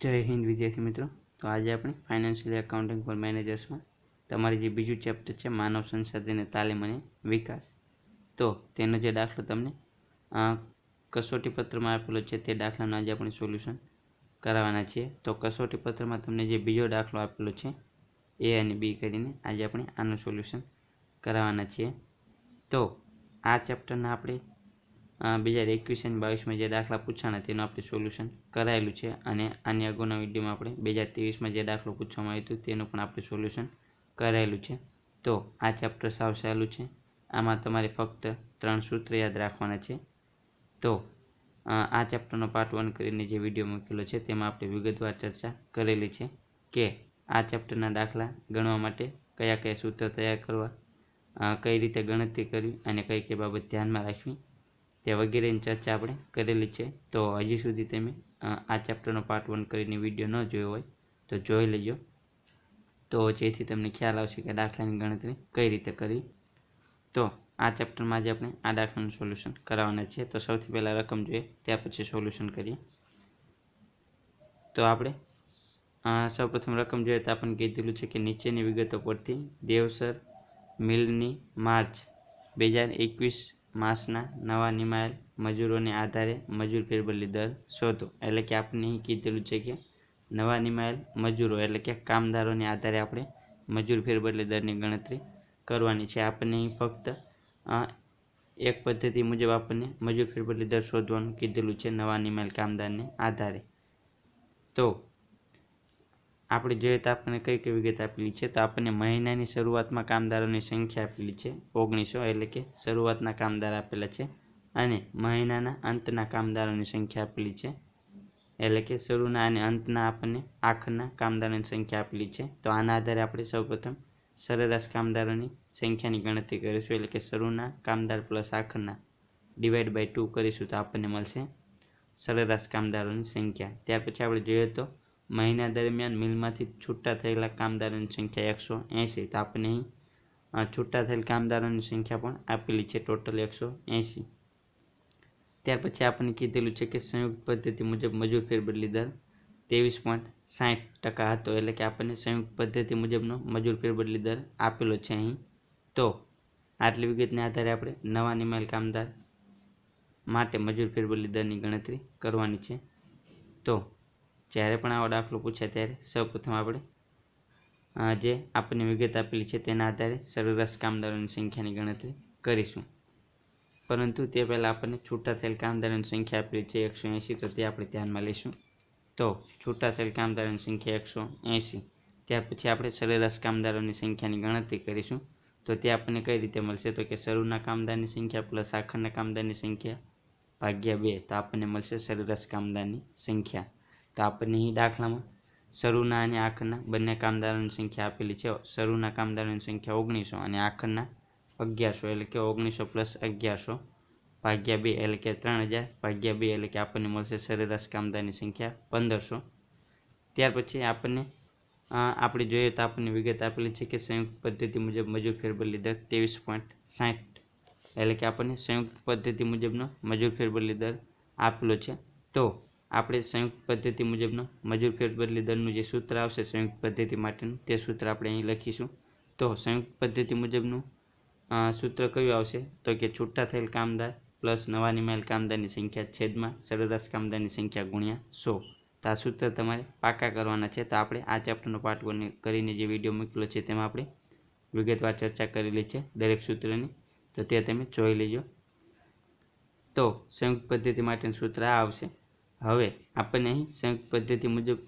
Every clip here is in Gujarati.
जय हिंद विद्यार्थी मित्रों। तो आज આપણે ફાઇનાન્શિયલ એકાઉન્ટિંગ ફોર મેનેજર્સમાં તમારી જે બીજું ચેપ્ટર છે માનવ સંસાધન તાલીમ અને વિકાસ, તો તેનો જે દાખલો તમને કસોટી પત્રમાં આપેલો છે તે દાખલાનું આજે આપણે સોલ્યુશન કરાવવાના છીએ। તો કસોટી પત્રમાં તમને જે બીજો દાખલો આપેલો છે એ અને બી કરીને આજે આપણે આનું સોલ્યુશન કરાવવાના છીએ। તો આ ચેપ્ટરના આપણે 2021 અને 22માં જે દાખલા પૂછાણા તેનું આપણે સોલ્યુશન કરાયેલું છે અને આની આગળના વિડીયોમાં આપણે 2023માં જે દાખલો પૂછવામાં આવ્યો હતો તેનું પણ આપણે સોલ્યુશન કરાયેલું છે। તો આ ચેપ્ટર સાવ સહેલું છે, આમાં તમારે ફક્ત 3 સૂત્ર યાદ રાખવાના છે। તો આ ચેપ્ટરનો પાર્ટ 1 કરીને જે વિડીયો મૂકેલો છે તેમાં આપણે વિગતવાર ચર્ચા કરેલી છે કે આ ચેપ્ટરના દાખલા ગણવા માટે કયા કયા સૂત્ર તૈયાર કરવા, કઈ રીતે ગણતરી કરવી અને કઈ કઈ બાબત ધ્યાનમાં રાખવી તે વગેરેની ચર્ચા આપણે કરેલી છે। તો હજી સુધી તમે આ ચેપ્ટરનો પાર્ટ 1 કરીને વિડીયો ન જોયો હોય તો જોઈ લેજો, તો જેથી તમને ખ્યાલ આવશે કે દાખલાની ગણતરી કઈ રીતે કરવી। તો આ ચેપ્ટરમાં આજે આપણે આ દાખલાનું સોલ્યુશન કરાવવાના છે। તો સૌથી પહેલાં રકમ જોઈએ, ત્યાર પછી સોલ્યુશન કરીએ। તો આપણે સૌપ્રથમ રકમ જોઈએ તો આપણને કીધેલું છે કે નીચેની વિગતો પરથી દેવસર મિલની માર્ચ 2021 માસના નવા નિમાયેલ મજૂરોને આધારે મજૂર ફેરબદલી દર શોધો। એટલે કે આપણે અહીં કીધેલું છે કે નવા નિમાયેલ મજૂરો એટલે કે કામદારોને આધારે આપણે મજૂર ફેરબદલી દરની ગણતરી કરવાની છે। આપણને અહીં ફક્ત એક પદ્ધતિ મુજબ આપણને મજૂર ફેરબદલી દર શોધવાનું કીધેલું છે નવા નિમાયેલ કામદારને આધારે। તો આપણે જોઈએ તો આપણને કઈ કઈ વિગત આપેલી છે, તો આપણને મહિનાની શરૂઆતમાં કામદારોની સંખ્યા આપેલી છે 1900, એટલે કે શરૂઆતના કામદાર આપેલા છે, અને મહિનાના અંતના કામદારોની સંખ્યા આપેલી છે, એટલે કે શરૂના અને અંતના આપણને આખરના કામદારોની સંખ્યા આપેલી છે। તો આના આધારે આપણે સૌપ્રથમ સરેરાશ કામદારોની સંખ્યાની ગણતરી કરીશું, એટલે કે શરૂના કામદાર પ્લસ આખરના ડિવાઈડ બાય 2 કરીશું તો આપણને મળશે સરેરાશ કામદારોની સંખ્યા। ત્યાર પછી આપણે જોઈએ તો મહિના દરમિયાન મિલમાંથી છૂટા થયેલા કામદારોની સંખ્યા 180, તો આપણને અહીં છૂટા થયેલ કામદારોની સંખ્યા પણ આપેલી છે ટોટલ 180। ત્યાર પછી આપણને કીધેલું છે કે સંયુક્ત પદ્ધતિ મુજબ મજૂર ફેરબદલી દર 23.60% હતો, એટલે કે આપણને સંયુક્ત પદ્ધતિ મુજબનો મજૂર ફેરબદલી દર આપેલો છે અહીં। તો આટલી વિગતને આધારે આપણે નવા નિમાયેલ કામદાર માટે મજૂર ફેરબદલી દરની ગણતરી કરવાની છે। તો જ્યારે પણ આવો દાખલો પૂછાય ત્યારે સૌપ્રથમ આપણે જે આપણને વિગત આપેલી છે તેના આધારે સરેરાશ કામદારોની સંખ્યાની ગણતરી કરીશું, પરંતુ તે પહેલાં આપણને છૂટા થયેલ કામદારોની સંખ્યા આપેલી છે 180, તો તે આપણે ધ્યાનમાં લઈશું। તો છૂટા થયેલ કામદારોની સંખ્યા 180, ત્યાર પછી આપણે સરેરાશ કામદારોની સંખ્યાની ગણતરી કરીશું। તો તે આપણને કઈ રીતે મળશે, તો કે શરૂના કામદારની સંખ્યા પ્લસ આખરના કામદારની સંખ્યા ભાગ્યા 2, તો આપણને મળશે સરેરાશ કામદારની સંખ્યા। તો આપણને અહીં દાખલામાં શરૂના અને આખરના બંને કામદારોની સંખ્યા આપેલી છે। શરૂના કામદારોની સંખ્યા 1900 અને આખરના 1100, એટલે કે 1900 પ્લસ 1100 ભાગ્યા 2, એટલે કે 3000 ભાગ્યા 2, એટલે કે આપણને મળશે સરેરાશ કામદારની સંખ્યા 1500। ત્યાર પછી આપણને આપણે જોઈએ તો આપણને વિગત આપેલી છે કે સંયુક્ત પદ્ધતિ મુજબ મજૂર ફેરબદલી દર 23.60, એટલે કે આપણને સંયુક્ત પદ્ધતિ મુજબનો મજૂર ફેરબદલી દર આપેલો છે। તો આપણે સંયુક્ત પદ્ધતિ મુજબનો મજૂર ફેરબદલી દરનું જે સૂત્ર આવશે સંયુક્ત પદ્ધતિ માટેનું તે સૂત્ર આપણે અહીં લખીશું। તો સંયુક્ત પદ્ધતિ મુજબનું સૂત્ર કયું આવશે, તો કે છૂટા થયેલ કામદાર પ્લસ નવા નિમાયેલ કામદારની સંખ્યા છેદમાં સરેરાશ કામદારની સંખ્યા ગુણ્યા 100। તો આ સૂત્ર તમારે પાકા કરવાના છે। તો આપણે આ ચેપ્ટરનો પાર્ટ 1 કરીને જે વિડીયો મૂકેલો છે તેમાં આપણે વિગતવાર ચર્ચા કરેલી છે દરેક સૂત્રની, તો તે તમે જોઈ લેજો। તો સંયુક્ત પદ્ધતિ માટેનું સૂત્ર આ આવશે। હવે આપણને અહીં સંયુક્ત પદ્ધતિ મુજબ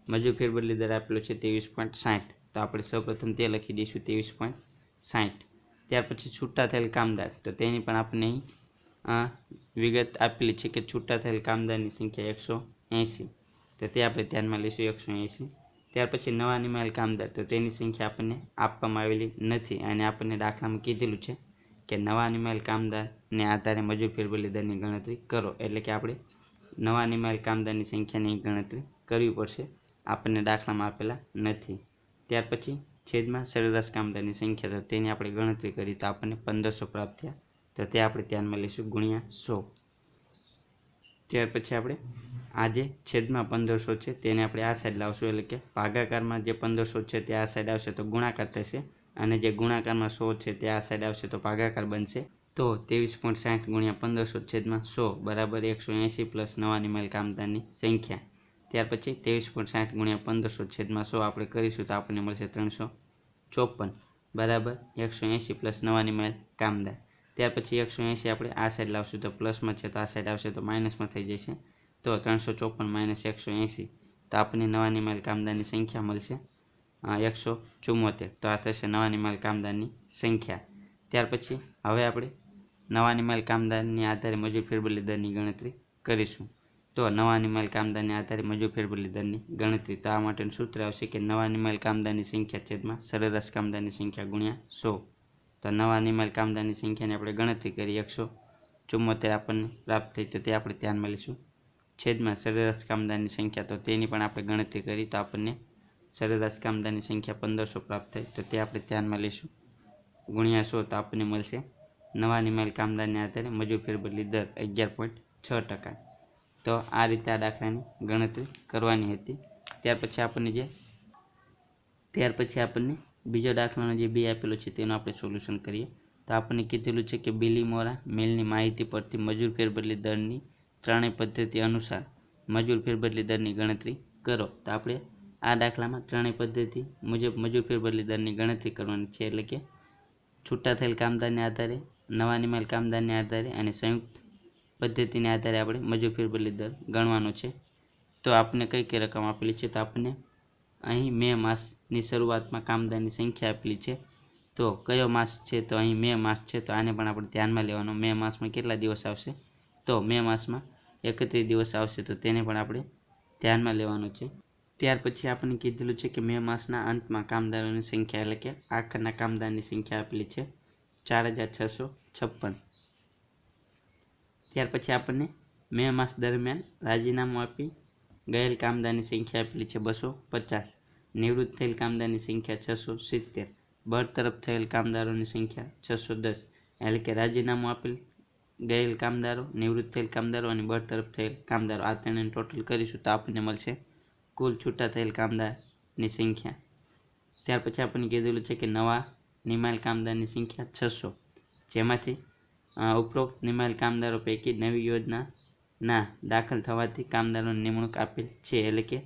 મજૂર ફેરબદલી દર આપેલો છે 23.60, તો આપણે સૌપ્રથમ તે લખી દઈશું 23.60। ત્યાર પછી છૂટા થયેલ કામદાર, તો તેની પણ આપણને અહીં વિગત આપેલી છે કે છૂટા થયેલ કામદારની સંખ્યા 180, તો તે આપણે ધ્યાનમાં લઈશું 180। ત્યાર પછી નવા નિમાયેલ કામદાર, તો તેની સંખ્યા આપણને આપવામાં આવેલી નથી, અને આપણને દાખલામાં કીધેલું છે કે નવા નિમાયેલ કામદારને આધારે મજૂર ફેરબદલી દરની ગણતરી કરો, એટલે કે આપણે નવા નિમાયેલ કામદારની સંખ્યાની ગણતરી કરવી પડશે, આપણને દાખલામાં આપેલા નથી। ત્યાર પછી છેદમાં સરેરાશ કામદારની સંખ્યા, તો તેની આપણે ગણતરી કરી તો આપણને 1500 પ્રાપ્ત થયા, તો તે આપણે ધ્યાનમાં લઈશું ગુણ્યા 100। ત્યાર પછી આપણે આ જે છેદમાં 1500 છે તેને આપણે આ સાઈડ લાવશું, એટલે કે ભાગાકારમાં જે 1500 છે તે આ સાઈડ આવશે તો ગુણાકાર થશે, અને જે ગુણાકારમાં 100 છે તે આ સાઈડ આવશે તો ભાગાકાર બનશે. તો 23.60 ગુણ્યા 1500 છેદમાં 100 બરાબર 180 પ્લસ નવાની માલ કામદારની સંખ્યા. ત્યાર પછી 23.60 ગુણ્યા 1500 છેદમાં 100 આપણે કરીશું તો આપણને મળશે 354 બરાબર 180 પ્લસ નવાની માલ કામદાર. ત્યાર પછી 180 આપણે આ સાઈડ લાવશું તો પ્લસમાં છે તો આ સાઈડ આવશે તો માઇનસમાં થઈ જશે. તો 354 માઇનસ 180 તો આપણને નવાની માલ કામદારની સંખ્યા મળશે 174. તો આ થશે નવાની માલ કામદારની સંખ્યા. ત્યાર પછી હવે આપણે નવાની માલ કામદારની આધારે મજૂર ફેરબદલી દરની ગણતરી કરીશું. તો નવાની માલ કામદારની આધારે મજૂર ફેરબદલી દરની ગણતરી, તો આ માટેનું સૂત્ર આવશે કે નવાની માલ કામદારની સંખ્યા છેદમાં સરેરાશ કામદારની સંખ્યા ગુણ્યા 100. તો નવાની માલ કામદારની સંખ્યાની આપણે ગણતરી કરી 174 આપણને પ્રાપ્ત થઈ, તો તે આપણે ધ્યાનમાં લઈશું. છેદમાં સરેરાશ કામદારની સંખ્યા, તો તેની પણ આપણે ગણતરી કરી તો આપણને સરેરાશ કામદારની સંખ્યા 1500 પ્રાપ્ત થઈ, તો તે આપણે ધ્યાનમાં લઈશું. ગુણ્યા 100 તો આપણને મળશે નવાની માલ કામદારની આધારે મજૂર ફેરબદલી દર 11.6%. તો આ રીતે આ દાખલાની ગણતરી કરવાની હતી. ત્યાર પછી આપણને બીજો દાખલાનો જે બી આપેલો છે તેનું આપણે સોલ્યુશન કરીએ. તો આપણને કીધેલું છે કે બિલીમોરા મિલની માહિતી પરથી મજૂર ફેરબદલી દરની ત્રણેય પદ્ધતિ અનુસાર મજૂર ફેરબદલી દરની ગણતરી કરો. તો આપણે આ દાખલામાં ત્રણેય પદ્ધતિ મુજબ મજૂર ફેરબદલી દરની ગણતરી કરવાની છે, એટલે કે છૂટા થયેલ કામદારને આધારે, નવાની માલ કામદારને આધારે અને સંયુક્ત પદ્ધતિને આધારે આપણે મજૂર ફેરબદલી દર ગણવાનો છે. તો આપણને કઈ કઈ રકમ આપેલી છે, તો આપણને અહીં મે માસની શરૂઆતમાં કામદારની સંખ્યા આપેલી છે. તો કયો માસ છે, તો અહીં મે માસ છે, તો આને પણ આપણે ધ્યાનમાં લેવાનો. મે માસમાં કેટલા દિવસ આવશે, તો મે માસમાં 31 દિવસ આવશે, તો તેને પણ આપણે ધ્યાનમાં લેવાનું છે. ત્યાર પછી આપણને કીધેલું છે કે મે માસના અંતમાં કામદારોની સંખ્યા, એટલે કે આખરના કામદારની સંખ્યા આપેલી છે 4656. ત્યાર પછી આપણને મે માસ દરમિયાન રાજીનામું આપી ગયેલ કામદારની સંખ્યા આપેલી છે 250. નિવૃત્ત થયેલ કામદારની સંખ્યા 670. બરતરફ થયેલ કામદારોની સંખ્યા 610. એટલે કે રાજીનામું આપેલ ગયેલ કામદારો, નિવૃત્ત થયેલ કામદારો અને બરતરફ થયેલ કામદારો, આ ત્રણેયનું ટોટલ કરીશું તો આપણને મળશે કુલ છૂટા થયેલ કામદારની સંખ્યા. ત્યાર પછી આપણને કીધેલું છે કે નવા નિમાયેલ કામદારની સંખ્યા 600, જેમાંથી ઉપરોક્ત નિમાયેલ કામદારો પૈકી નવી યોજનાના દાખલ થવાથી કામદારોની નિમણૂક આપેલ છે. એટલે કે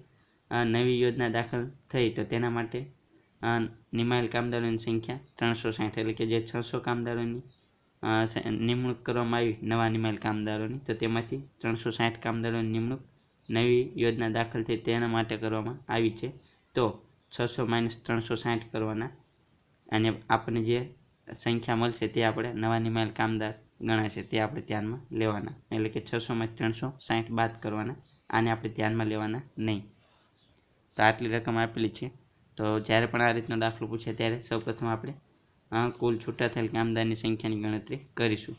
નવી યોજના દાખલ થઈ તો તેના માટે નિમાયેલ કામદારોની સંખ્યા 360, એટલે કે જે 600 કામદારોની નિમણૂક કરવામાં આવી નવા નિમાયેલ કામદારોની, તો તેમાંથી 360 કામદારોની નિમણૂક નવી યોજના દાખલ થઈ તેના માટે કરવામાં આવી છે. તો 600 - 360 કરવાના અને આપણને જે સંખ્યા મળશે તે આપણે નવા નિમાયેલ કામદાર ગણાશે, તે આપણે ધ્યાનમાં લેવાના. એટલે કે 600 - 360 બાદ કરવાના, આને આપણે ધ્યાનમાં લેવાના નહીં. તો આટલી રકમ આપેલી છે. તો જ્યારે પણ આ રીતનો દાખલો પૂછે ત્યારે સૌપ્રથમ આપણે કુલ છૂટા થયેલ કામદારની સંખ્યાની ગણતરી કરીશું.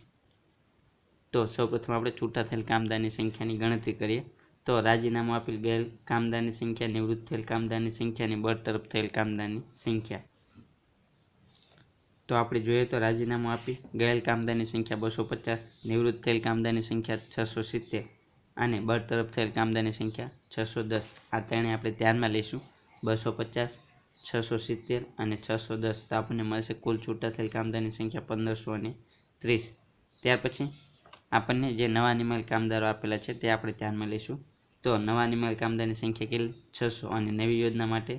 તો સૌપ્રથમ આપણે છૂટા થયેલ કામદારની સંખ્યાની ગણતરી કરીએ. તો રાજીનામું આપેલ ગયેલ કામદારની સંખ્યા, નિવૃત્ત થયેલ કામદારની સંખ્યા અને બરતરફ થયેલ કામદારની સંખ્યા. તો આપણે જોઈએ તો રાજીનામું આપી ગયેલ કામદારની સંખ્યા 250, નિવૃત્ત થયેલ કામદારની સંખ્યા 670 અને બરતરફ થયેલ કામદારની સંખ્યા 610. આ ત્રણેય આપણે ધ્યાનમાં લઈશું, 250, 670 અને 610. તો આપણને મળશે કુલ છૂટા થયેલ કામદારની સંખ્યા 1530. ત્યાર પછી આપણને જે નવા નિમાયેલ કામદારો આપેલા છે તે આપણે ધ્યાનમાં લઈશું. તો નવા નિમાયેલ કામદારની સંખ્યા કેટલી, 600, અને નવી યોજના માટે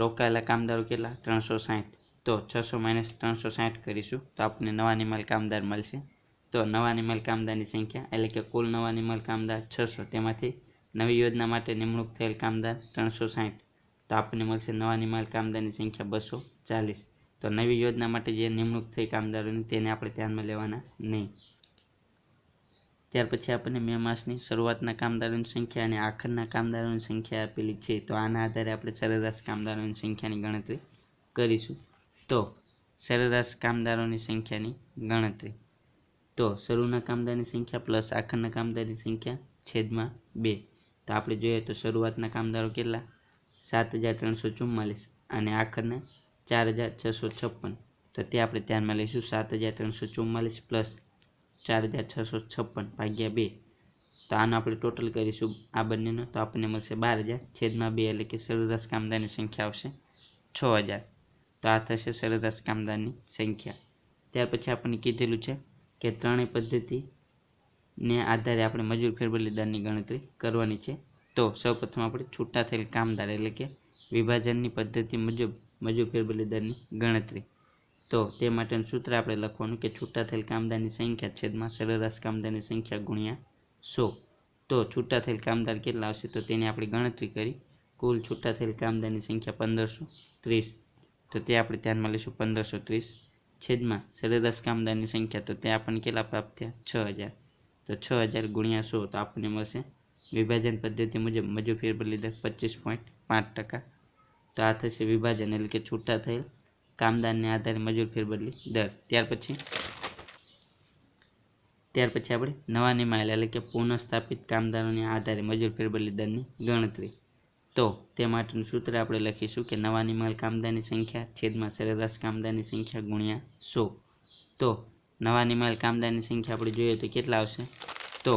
રોકાયેલા કામદારો કેટલા, 360. તો 600 - 360 કરીશું તો આપણને નવા નિમાયેલ કામદાર મળશે. તો નવા નિમાયેલ કામદારની સંખ્યા, એટલે કે કુલ નવા નિમાયેલ કામદાર 600, તેમાંથી નવી યોજના માટે નિમણૂક થયેલ કામદાર 360. તો આપણને મળશે નવા નિમાયેલ કામદારની સંખ્યા 240. તો નવી યોજના માટે જે નિમણૂક થઈ કામદારોની તેને આપણે ધ્યાનમાં લેવાના નહીં. ત્યાર પછી આપણને મે માસની શરૂઆતના કામદારોની સંખ્યા અને આખરના કામદારોની સંખ્યા આપેલી છે. તો આના આધારે આપણે સરેરાશ કામદારોની સંખ્યાની ગણતરી કરીશું. તો સરેરાશ કામદારોની સંખ્યાની ગણતરી, તો શરૂના કામદારની સંખ્યા પ્લસ આખરના કામદારની સંખ્યા છેદમાં 2. તો આપણે જોઈએ તો શરૂઆતના કામદારો કેટલા, 7344 અને આખરના 4656. તો તે આપણે ધ્યાનમાં લઈશું. 7344 પ્લસ 4656 ભાગ્યા 2. તો આનો આપણે ટોટલ કરીશું આ બંનેનો, તો આપણને મળશે 12,000 છેદમાં 2 એટલે કે સરેરાશ કામદારની સંખ્યા આવશે 6,000. તો આ થશે સરેરાશ કામદારની સંખ્યા. ત્યાર પછી આપણને કીધેલું છે કે ત્રણેય પદ્ધતિને આધારે આપણે મજૂર ફેરબદલી દરની ગણતરી કરવાની છે. તો સૌપ્રથમ આપણે છૂટા થયેલ કામદાર એટલે કે વિભાજનની પદ્ધતિ મુજબ મજૂર ફેરબદલી દરની ગણતરી. તો તે માટેનું સૂત્ર આપણે લખવાનું કે છૂટા થયેલ કામદારની સંખ્યા છેદમાં સરેરાશ કામદારની સંખ્યા ગુણ્યા 100. તો છૂટા થયેલ કામદાર કેટલા આવશે તો તેની આપણે ગણતરી કરી. કુલ છૂટા થયેલ કામદારની સંખ્યા 1530. તો તે આપણે ધ્યાનમાં લઈશું 1530 છેદમાં સરેરાશ કામદારની સંખ્યા, તો તે આપણને કેટલા પ્રાપ્ત થયા 6,000. તો 6,000 ગુણ્યા 100 તો આપણને મળશે વિભાજન પદ્ધતિ મુજબ મજૂર ફેરબદલી દર 25.5%. તો આ થશે વિભાજન એટલે કે છૂટા થયેલ કામદારને આધારે મજૂર ફેરબદલી દર. ત્યાર પછી આપણે નવા નિમાયેલા એટલે કે પુનઃસ્થાપિત કામદારોને આધારે મજૂર ફેરબદલી દરની ગણતરી. તો તે માટેનું સૂત્ર આપણે લખીશું કે નવા નિમાયેલ કામદારની સંખ્યા છેદમાં સરેરાશ કામદારની સંખ્યા ગુણ્યા 100. તો નવા નિમાયેલ કામદારની સંખ્યા આપણે જોઈએ તો કેટલા આવશે, તો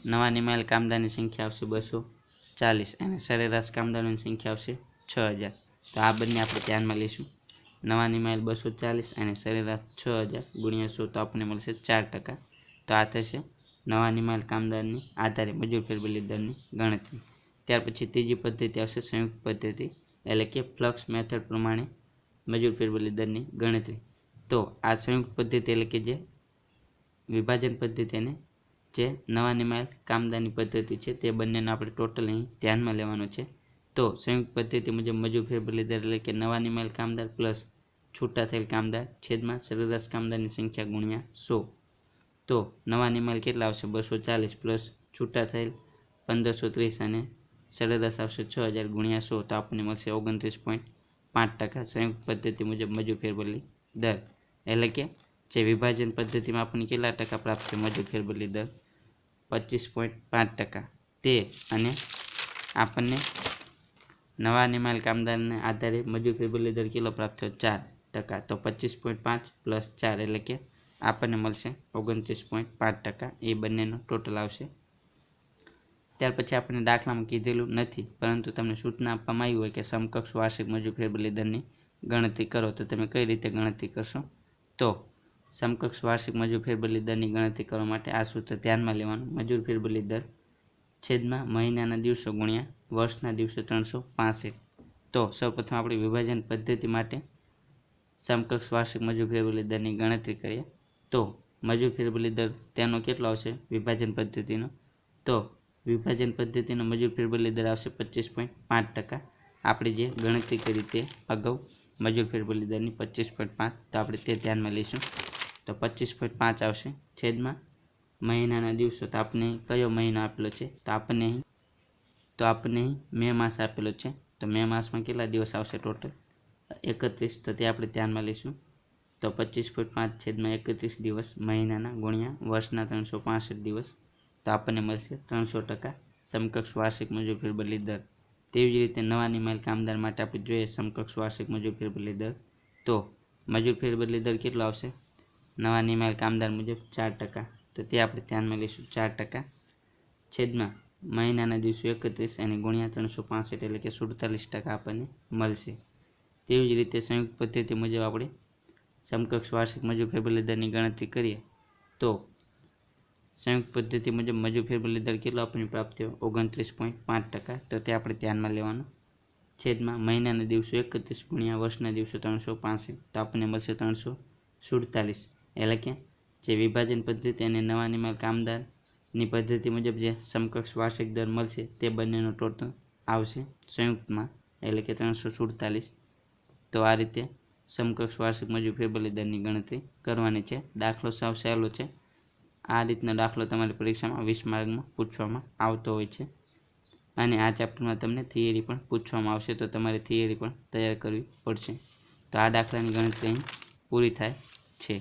નવા નિમાયેલ કામદારની સંખ્યા આવશે 240 અને સરેરાશ કામદારોની સંખ્યા આવશે 6,000. તો આ બંને આપણે ધ્યાનમાં લઈશું. નવા નિમાયેલ 240 અને સરેરાશ 6,000 ગુણ્યા 100 તો આપણને મળશે 4%. તો આ થશે નવા નિમાયેલ કામદારની આધારે મજૂર ફેરબદલી દરની ગણતરી. ત્યાર પછી ત્રીજી પદ્ધતિ આવશે સંયુક્ત પદ્ધતિ એટલે કે ફ્લક્સ મેથડ પ્રમાણે મજૂર ફેરબદલી દરની ગણતરી. તો આ સંયુક્ત પદ્ધતિ એટલે કે જે વિભાજન પદ્ધતિ અને જે નવા નિમાયેલ કામદારની પદ્ધતિ છે તે બંનેનો આપણે ટોટલ અહીં ધ્યાનમાં લેવાનો છે. તો સંયુક્ત પદ્ધતિ મુજબ મજૂર ફેરબદલી દર એટલે કે નવા નિમાયેલ કામદાર પ્લસ છૂટા થયેલ કામદાર છેદમાં સરેરાશ કામદારની સંખ્યા ગુણ્યા 100. તો નવા નિમાયેલ કેટલા આવશે 240 પ્લસ છૂટા થયેલ 1530 અને સરેરાશ આવશે 6,000 ગુણ્યા 100 તો આપણને મળશે 29.5%. સંયુક્ત પદ્ધતિ મુજબ મજૂર ફેરબદલી દર એટલે કે જે વિભાજન પદ્ધતિમાં આપણને કેટલા ટકા પ્રાપ્ત છે મજૂર ફેરબદલી દર 25.5%. તે અને આપણને નવા નિમાયેલ કામદારને આધારે મજૂર ફેરબદલી દર કેટલો પ્રાપ્ત થયો 4%. તો 25.5 પ્લસ 4 એટલે કે આપણને મળશે 29.5%. એ બંનેનો ટોટલ આવશે. ત્યાર પછી આપણને દાખલામાં કીધેલું નથી પરંતુ તમને સૂચના આપવામાં આવી હોય કે સમકક્ષ વાર્ષિક મજૂર ફેરબદલી દરની ગણતરી કરો, તો તમે કઈ રીતે ગણતરી કરશો. તો સમકક્ષ વાર્ષિક મજૂર ફેરબદલી દરની ગણતરી કરવા માટે આ સૂત્ર ધ્યાનમાં લેવાનું. મજૂર ફેરબદલી દર છેદમાં મહિનાના દિવસો ગુણ્યા વર્ષના દિવસો 365. તો સૌપ્રથમ આપણે વિભાજન પદ્ધતિ માટે સમકક્ષ વાર્ષિક મજૂર ફેરબદલી દરની ગણતરી કરીએ. તો મજૂર ફેરબદલી દર તેનો કેટલો આવશે વિભાજન પદ્ધતિનો, તો વિભાજન પદ્ધતિનો મજૂર ફેરબદલી દર આવશે 25.5%. આપણે જે ગણતરી કરી તે અગાઉ મજૂર ફેરબદલી દરની 25.5, તો આપણે તે ધ્યાનમાં લઈશું. તો 25.5 આવશે છેદમાં મહિનાના દિવસો. તો આપણે કયો મહિનો આપેલો છે, તો આપણને અહીં મે માસ આપેલો છે. તો મે માસમાં કેટલા દિવસ આવશે ટોટલ 31. તો તે આપણે ધ્યાનમાં લઈશું. તો 25.5 છેદમાં 31 દિવસ મહિનાના ગુણ્યા વર્ષના 365 દિવસ તો આપણને મળશે 300% સમકક્ષ વાર્ષિક મજૂર ફેરબદલી દર. તેવી જ રીતે નવા નિમાયેલ કામદાર માટે આપણે જોઈએ સમકક્ષ વાર્ષિક મજૂર ફેરબદલી દર. તો મજૂર ફેરબદલી દર કેટલો આવશે નવા નિમાયેલ કામદાર મુજબ 4%. તો તે આપણે ધ્યાનમાં લઈશું 4% છેદમાં મહિનાના દિવસો 31 અને ગુણ્યા 365 એટલે કે 47% આપણને મળશે. તેવી જ રીતે સંયુક્ત પદ્ધતિ મુજબ આપણે સમકક્ષ વાર્ષિક મજૂર ફેરબદલી દરની ગણતરી કરીએ તો સંયુક્ત પદ્ધતિ મુજબ મજૂર ફેરબદલી દર કેટલો આપણને પ્રાપ્ત થયો 29.5%. તો તે આપણે ધ્યાનમાં લેવાનું. છેદમાં મહિનાના દિવસો 31 ગુણ્યા વર્ષના દિવસો 365 તો આપણને મળશે 347. એટલે કે જે વિભાજન પદ્ધતિ અને નવા નિમાયેલ કામદારની પદ્ધતિ મુજબ જે સમકક્ષ વાર્ષિક દર મળશે તે બંનેનો ટોટલ આવશે સંયુક્તમાં એટલે કે 347. તો આ રીતે સમકક્ષ વાર્ષિક મજૂર ફેરબદલી દરની ગણતરી કરવાની છે. દાખલો સાવ સહેલો છે. આ રીતનો દાખલો તમારી પરીક્ષામાં 20 માર્કમાં પૂછવામાં આવતો હોય છે અને આ ચેપ્ટરમાં તમને થિયરી પણ પૂછવામાં આવશે, તો તમારે થિયરી પણ તૈયાર કરવી પડશે. તો આ દાખલાની ગણતરી અહીં પૂરી થાય છે.